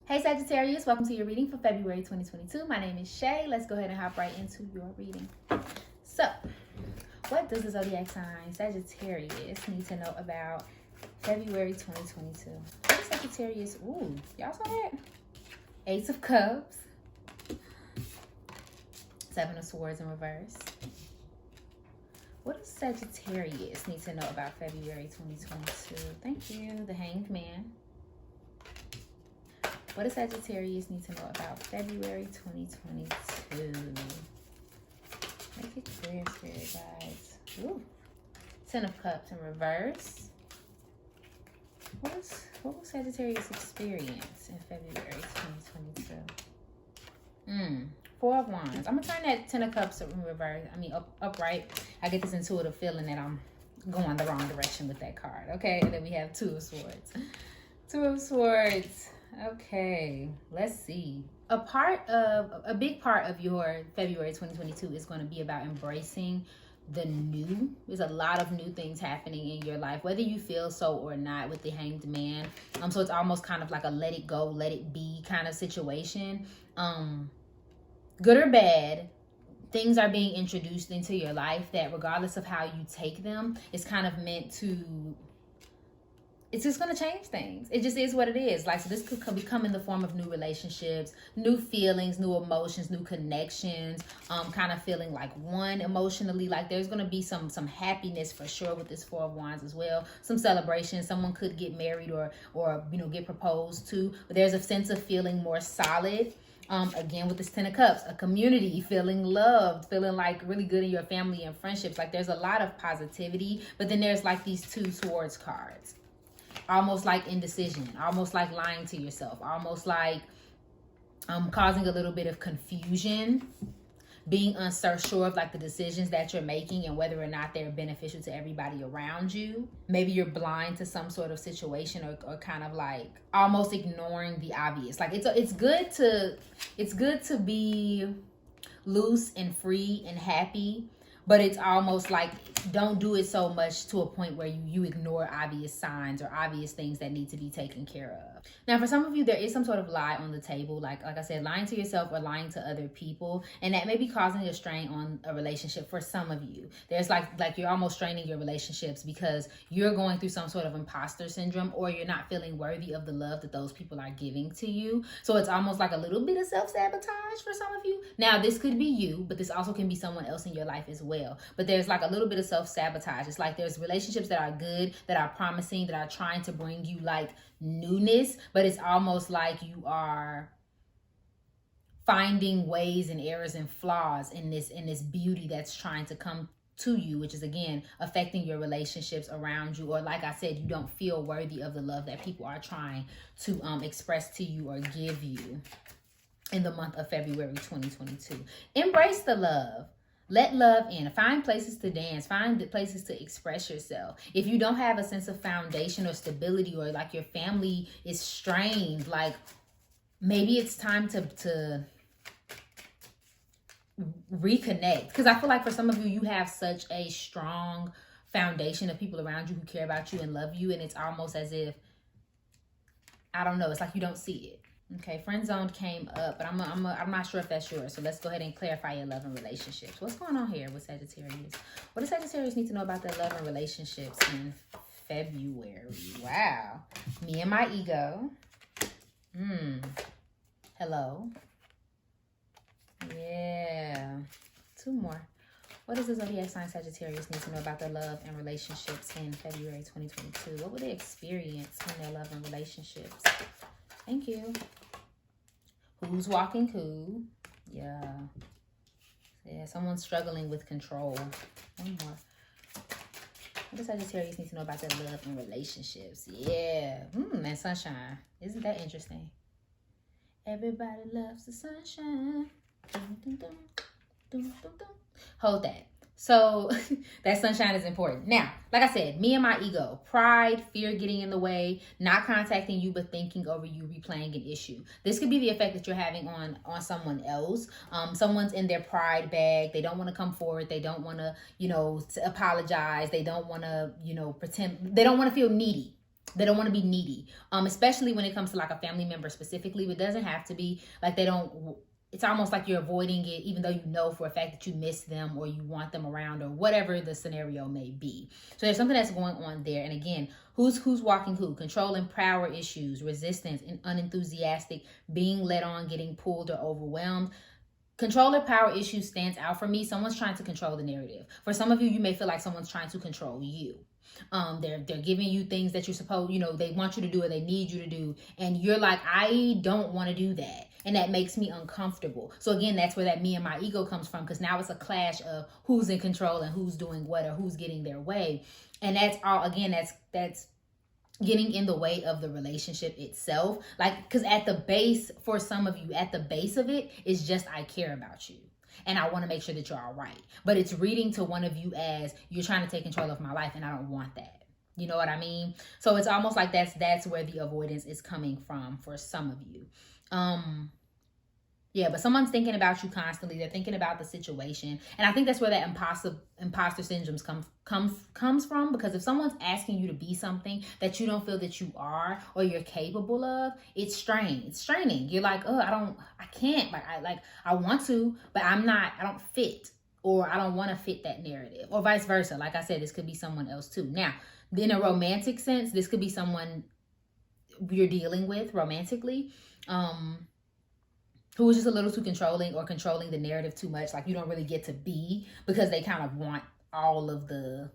Hey Sagittarius, welcome to your reading for February 2022. My name is Shay. Let's go ahead and hop right into your reading. So, what does the zodiac sign Sagittarius need to know about February 2022? What is Sagittarius? Ooh, y'all saw that? Ace of Cups, Seven of Swords in reverse. What does Sagittarius need to know about February 2022? Thank you. The Hanged Man. What does Sagittarius need to know about February 2022? Make it clear, Spirit Guides. Ooh. Ten of Cups in reverse. What will Sagittarius experience in February 2022? Four of Wands. I'm going to turn that Ten of Cups in reverse. Upright. I get this intuitive feeling that I'm going the wrong direction with that card. Okay, and then we have Two of Swords. Two of Swords. Okay, let's see. A big part of your February 2022 is going to be about embracing the new. There's a lot of new things happening in your life, whether you feel so or not, with the Hanged Man. So it's almost kind of like a let it go, let it be kind of situation. Good or bad, things are being introduced into your life that, regardless of how you take them, it's kind of meant to, it's just going to change things. It just is what it is. Like, so this could become in the form of new relationships, new feelings, new emotions, new connections, kind of feeling like one emotionally. Like, there's going to be some happiness for sure with this Four of Wands as well. Some celebration. Someone could get married or get proposed to. But there's a sense of feeling more solid. Again, with this Ten of Cups, a community, feeling loved, feeling like really good in your family and friendships. Like, there's a lot of positivity. But then there's like these Two Swords cards. Almost like indecision, almost like lying to yourself, almost like causing a little bit of confusion, being unsure of like the decisions that you're making and whether or not they're beneficial to everybody around you. Maybe you're blind to some sort of situation, or kind of like almost ignoring the obvious. Like, it's good to be loose and free and happy, but it's almost like, don't do it so much to a point where you ignore obvious signs or obvious things that need to be taken care of. Now, for some of you, there is some sort of lie on the table. Like I said, lying to yourself or lying to other people. And that may be causing a strain on a relationship for some of you. There's like you're almost straining your relationships because you're going through some sort of imposter syndrome, or you're not feeling worthy of the love that those people are giving to you. So it's almost like a little bit of self-sabotage for some of you. Now, this could be you, but this also can be someone else in your life as well. But there's like a little bit of self-sabotage. It's like there's relationships that are good, that are promising, that are trying to bring you like newness, but it's almost like you are finding ways and errors and flaws in this beauty that's trying to come to you, which is again affecting your relationships around you. Or like I said, you don't feel worthy of the love that people are trying to express to you or give you in the month of February 2022. Embrace the love. Let love in. Find places to dance. Find places to express yourself. If you don't have a sense of foundation or stability, or like your family is strained, like maybe it's time to reconnect. Because I feel like for some of you, you have such a strong foundation of people around you who care about you and love you. And it's almost as if, I don't know, it's like you don't see it. Okay, friend zoned came up, but I'm not sure if that's yours. So let's go ahead and clarify your love and relationships. What's going on here with Sagittarius? What does Sagittarius need to know about their love and relationships in February? Wow. Me and my ego. Hello. Yeah. Two more. What does the zodiac sign Sagittarius need to know about their love and relationships in February 2022? What will they experience in their love and relationships? Thank you. Who's walking who? Yeah, someone's struggling with control. One more. What does Sagittarius need to know about their love and relationships? Yeah. And sunshine. Isn't that interesting? Everybody loves the sunshine. Dun, dun, dun, dun, dun, dun. Hold that. So that sunshine is important. Now, like I said, me and my ego, pride, fear getting in the way, not contacting you, but thinking over you, replaying an issue. This could be the effect that you're having on someone else. Someone's in their pride bag. They don't want to come forward. They don't want to, apologize. They don't want to, pretend. They don't want to feel needy. They don't want to be needy, especially when it comes to like a family member specifically. It doesn't have to be like it's almost like you're avoiding it, even though you know for a fact that you miss them or you want them around or whatever the scenario may be. So there's something that's going on there. And again, who's walking who? Controlling power issues, resistance, and unenthusiastic, being led on, getting pulled or overwhelmed. Controller power issues stands out for me. Someone's trying to control the narrative. For some of you, you may feel like someone's trying to control you. They're giving you things that you're supposed, they want you to do or they need you to do. And you're like, I don't want to do that. And that makes me uncomfortable. So again, that's where that me and my ego comes from, because now it's a clash of who's in control and who's doing what or who's getting their way. And that's all, again, that's getting in the way of the relationship itself. Like, because at the base, for some of you, at the base of it is just, I care about you. And I want to make sure that you're all right. But it's reading to one of you as, you're trying to take control of my life and I don't want that. You know what I mean? So it's almost like that's where the avoidance is coming from for some of you. Yeah, but someone's thinking about you constantly. They're thinking about the situation. And I think that's where that imposter syndrome comes from. Because if someone's asking you to be something that you don't feel that you are or you're capable of, it's straining. You're like, oh, I can't. I want to, but I don't fit. Or I don't want to fit that narrative. Or vice versa. Like I said, this could be someone else too. Now, in a romantic sense, this could be someone you're dealing with romantically. Who is just a little too controlling or controlling the narrative too much. Like you don't really get to be, because they kind of want all of the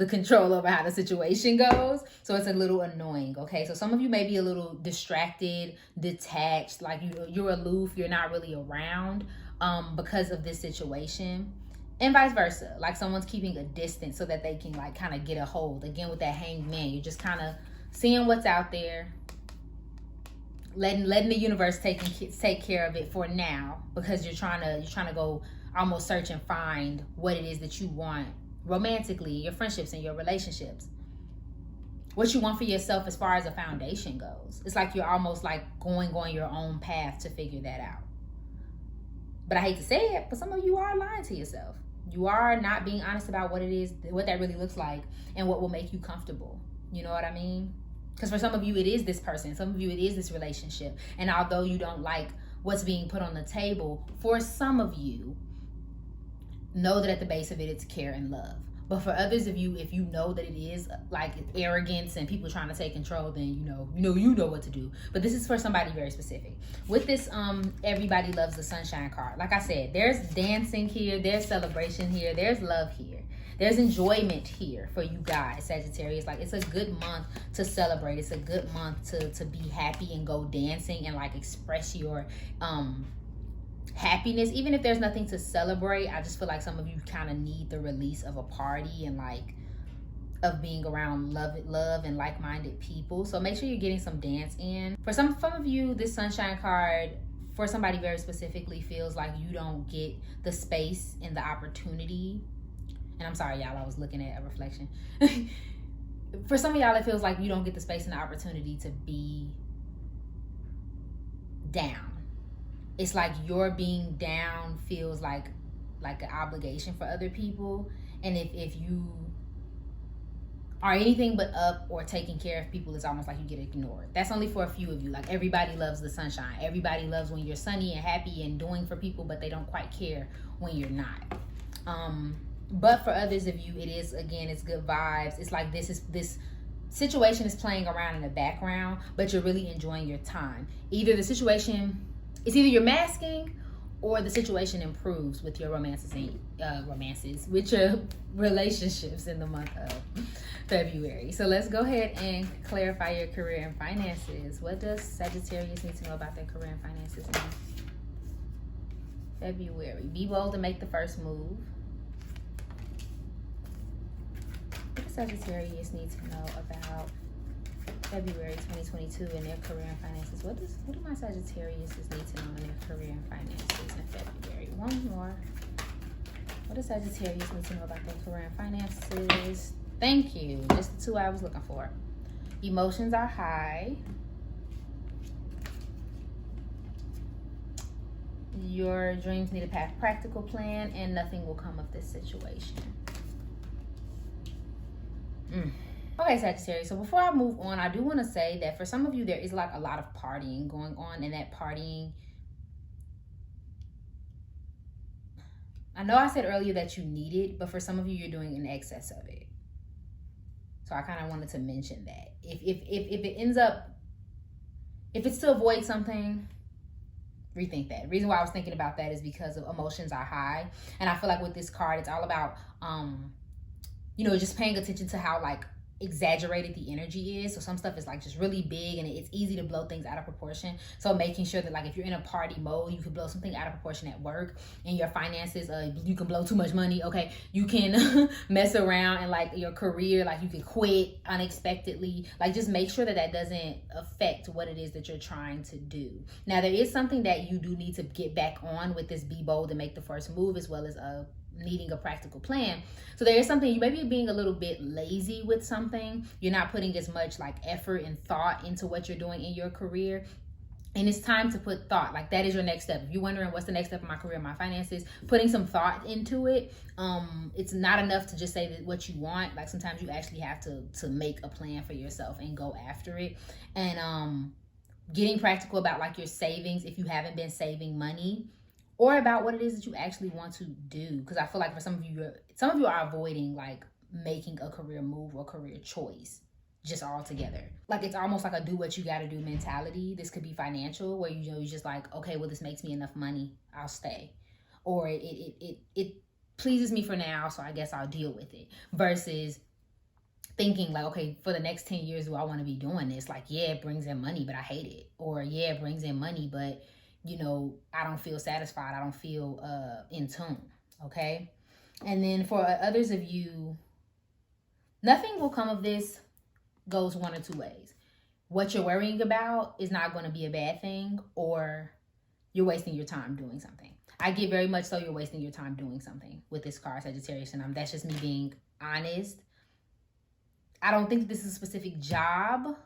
control over how the situation goes. So it's a little annoying. Okay. So some of you may be a little distracted, detached, like you're aloof. You're not really around, because of this situation, and vice versa. Like someone's keeping a distance so that they can like kind of get a hold. Again, with that Hanged Man, you're just kind of seeing what's out there. Letting the universe take care of it for now, because you're trying to go almost search and find what it is that you want romantically, your friendships and your relationships, what you want for yourself as far as a foundation goes. It's like you're almost like going on your own path to figure that out. But I hate to say it, but some of you are lying to yourself. You are not being honest about what it is, what that really looks like, and what will make you comfortable. You know what I mean? Because for some of you, it is this person. Some of you, it is this relationship. And although you don't like what's being put on the table, for some of you, know that at the base of it, it's care and love. But for others of you, if you know that it is like arrogance and people trying to take control, then you know what to do. But this is for somebody very specific. With this, everybody loves the Sunshine card. Like I said, there's dancing here, there's celebration here, there's love here. There's enjoyment here for you guys, Sagittarius. Like, it's a good month to celebrate. It's a good month to be happy and go dancing and like express your happiness. Even if there's nothing to celebrate, I just feel like some of you kind of need the release of a party and like of being around love and like-minded people. So make sure you're getting some dance in. For some of you, this Sunshine card, for somebody very specifically, feels like you don't get the space and the opportunity. And I'm sorry, y'all, I was looking at a reflection. For some of y'all, it feels like you don't get the space and the opportunity to be down. It's like your being down feels like an obligation for other people. And if you are anything but up or taking care of people, it's almost like you get ignored. That's only for a few of you. Like, everybody loves the sunshine. Everybody loves when you're sunny and happy and doing for people, but they don't quite care when you're not. But for others of you, it is, again, it's good vibes. It's like this situation is playing around in the background, but you're really enjoying your time. Either you're masking, or the situation improves with your romances with your relationships in the month of February. So let's go ahead and clarify your career and finances. What does Sagittarius need to know about their career and finances in February? Be bold and make the first move. What does Sagittarius need to know about February 2022 in their career and finances? What do my Sagittarius need to know in their career and finances in February? One more. What does Sagittarius need to know about their career and finances? Thank you. Just the two I was looking for. Emotions are high. Your dreams need a practical plan, and nothing will come of this situation. Okay, Sagittarius. So before I move on, I do want to say that for some of you, there is like a lot of partying going on, and that partying, I know I said earlier that you need it, but for some of you, you're doing an excess of it. So I kind of wanted to mention that. If it ends up, if it's to avoid something, rethink that. The reason why I was thinking about that is because of emotions are high. And I feel like with this card, it's all about, just paying attention to how like exaggerated the energy is. So some stuff is like just really big and it's easy to blow things out of proportion. So making sure that like if you're in a party mode, you can blow something out of proportion at work. In your finances, you can blow too much money. Okay, you can mess around and like your career, like you could quit unexpectedly. Like just make sure that that doesn't affect what it is that you're trying to do. Now there is something that you do need to get back on with this be bold and make the first move, as well as needing a practical plan. So there is something, you may be being a little bit lazy with something. You're not putting as much like effort and thought into what you're doing in your career. And it's time to put thought. Like that is your next step. If you're wondering what's the next step in my career, my finances, putting some thought into it. It's not enough to just say that what you want. Like sometimes you actually have to make a plan for yourself and go after it. And getting practical about like your savings if you haven't been saving money, or about what it is that you actually want to do. Because I feel like for some of you are avoiding like making a career move or career choice just altogether. Like it's almost like a do what you got to do mentality. This could be financial, where you're just like, okay, well, this makes me enough money, I'll stay. Or it pleases me for now, so I guess I'll deal with it. Versus thinking like, okay, for the next 10 years, do I want to be doing this? Like, yeah, it brings in money, but I hate it. Or yeah, it brings in money, but I don't feel satisfied. I don't feel in tune. Okay. And then for others of you, nothing will come of this goes one or two ways. What you're worrying about is not going to be a bad thing, or you're wasting your time doing something. I get very much so you're wasting your time doing something with this card, Sagittarius, and that's just me being honest. I don't think this is a specific job.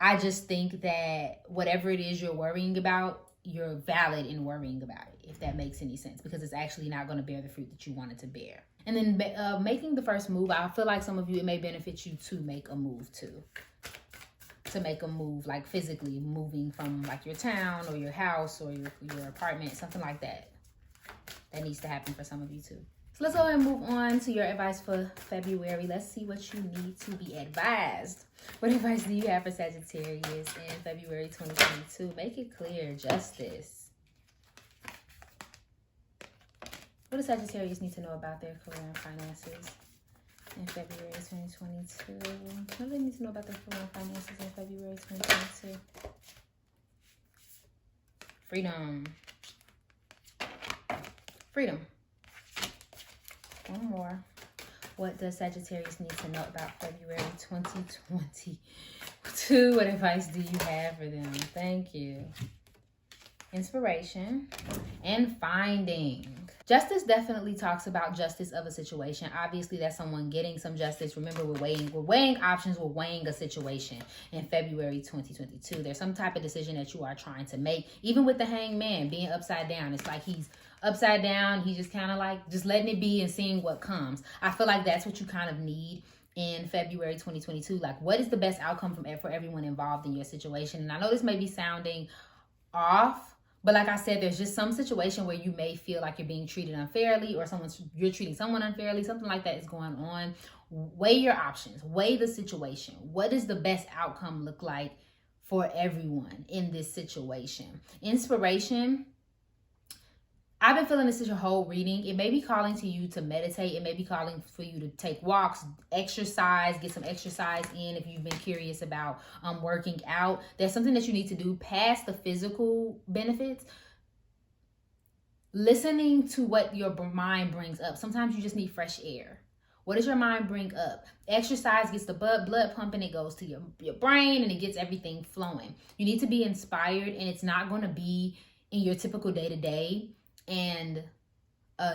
I just think that whatever it is you're worrying about, you're valid in worrying about it, if that makes any sense, because it's actually not going to bear the fruit that you want it to bear. And then making the first move, I feel like some of you, it may benefit you to make a move too. To make a move, like physically moving from like your town or your house or your apartment, something like that. That needs to happen for some of you too. So let's go ahead and move on to your advice for February. Let's see what you need to be advised. What advice do you have for Sagittarius in February 2022? Make it clear. Justice. What does Sagittarius need to know about their career and finances in February 2022? What do they need to know about their career and finances in February 2022? Freedom. Freedom. One more. What does Sagittarius need to know about February 2022? What advice do you have for them? Thank you. Inspiration and finding. Justice definitely talks about justice of a situation. Obviously, that's someone getting some justice. Remember, we're weighing options. We're weighing a situation in February 2022. There's some type of decision that you are trying to make. Even with the hangman being upside down, it's like he's upside down. He's just kind of like just letting it be and seeing what comes. I feel like that's what you kind of need in February 2022. Like, what is the best outcome for everyone involved in your situation? And I know this may be sounding off, but like I said, there's just some situation where you may feel like you're being treated unfairly, or you're treating someone unfairly. Something like that is going on. Weigh your options. Weigh the situation. What does the best outcome look like for everyone in this situation? Inspiration. I've been feeling this is your whole reading. It may be calling to you to meditate. It may be calling for you to take walks, exercise, get some exercise in if you've been curious about working out. There's something that you need to do past the physical benefits. Listening to what your mind brings up. Sometimes you just need fresh air. What does your mind bring up? Exercise gets the blood pumping. It goes to your brain and it gets everything flowing. You need to be inspired, and it's not going to be in your typical day-to-day and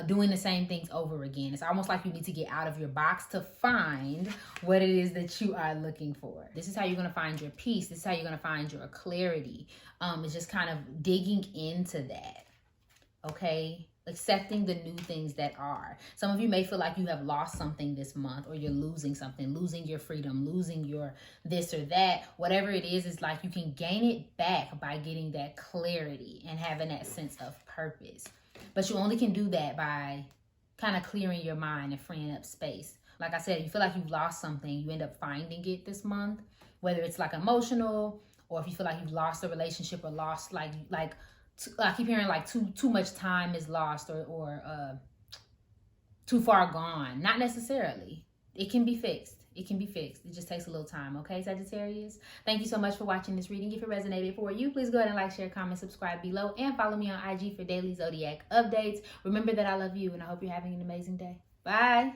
doing the same things over again. It's almost like you need to get out of your box to find what it is that you are looking for. This is how you're going to find your peace. This is how you're going to find your clarity. It's just kind of digging into that. Okay. accepting the new things that are. Some of you may feel like you have lost something this month, or you're losing something, losing your freedom, losing your this or that. Whatever it is like you can gain it back by getting that clarity and having that sense of purpose. But you only can do that by kind of clearing your mind and freeing up space. Like I said, you feel like you've lost something, you end up finding it this month, whether it's like emotional, or if you feel like you've lost a relationship, or lost like I keep hearing like too much time is lost, or too far gone. Not necessarily. It can be fixed. It can be fixed. It just takes a little time. Okay, Sagittarius? Thank you so much for watching this reading. If it resonated for you, please go ahead and like, share, comment, subscribe below, and follow me on IG for daily zodiac updates. Remember that I love you, and I hope you're having an amazing day. Bye.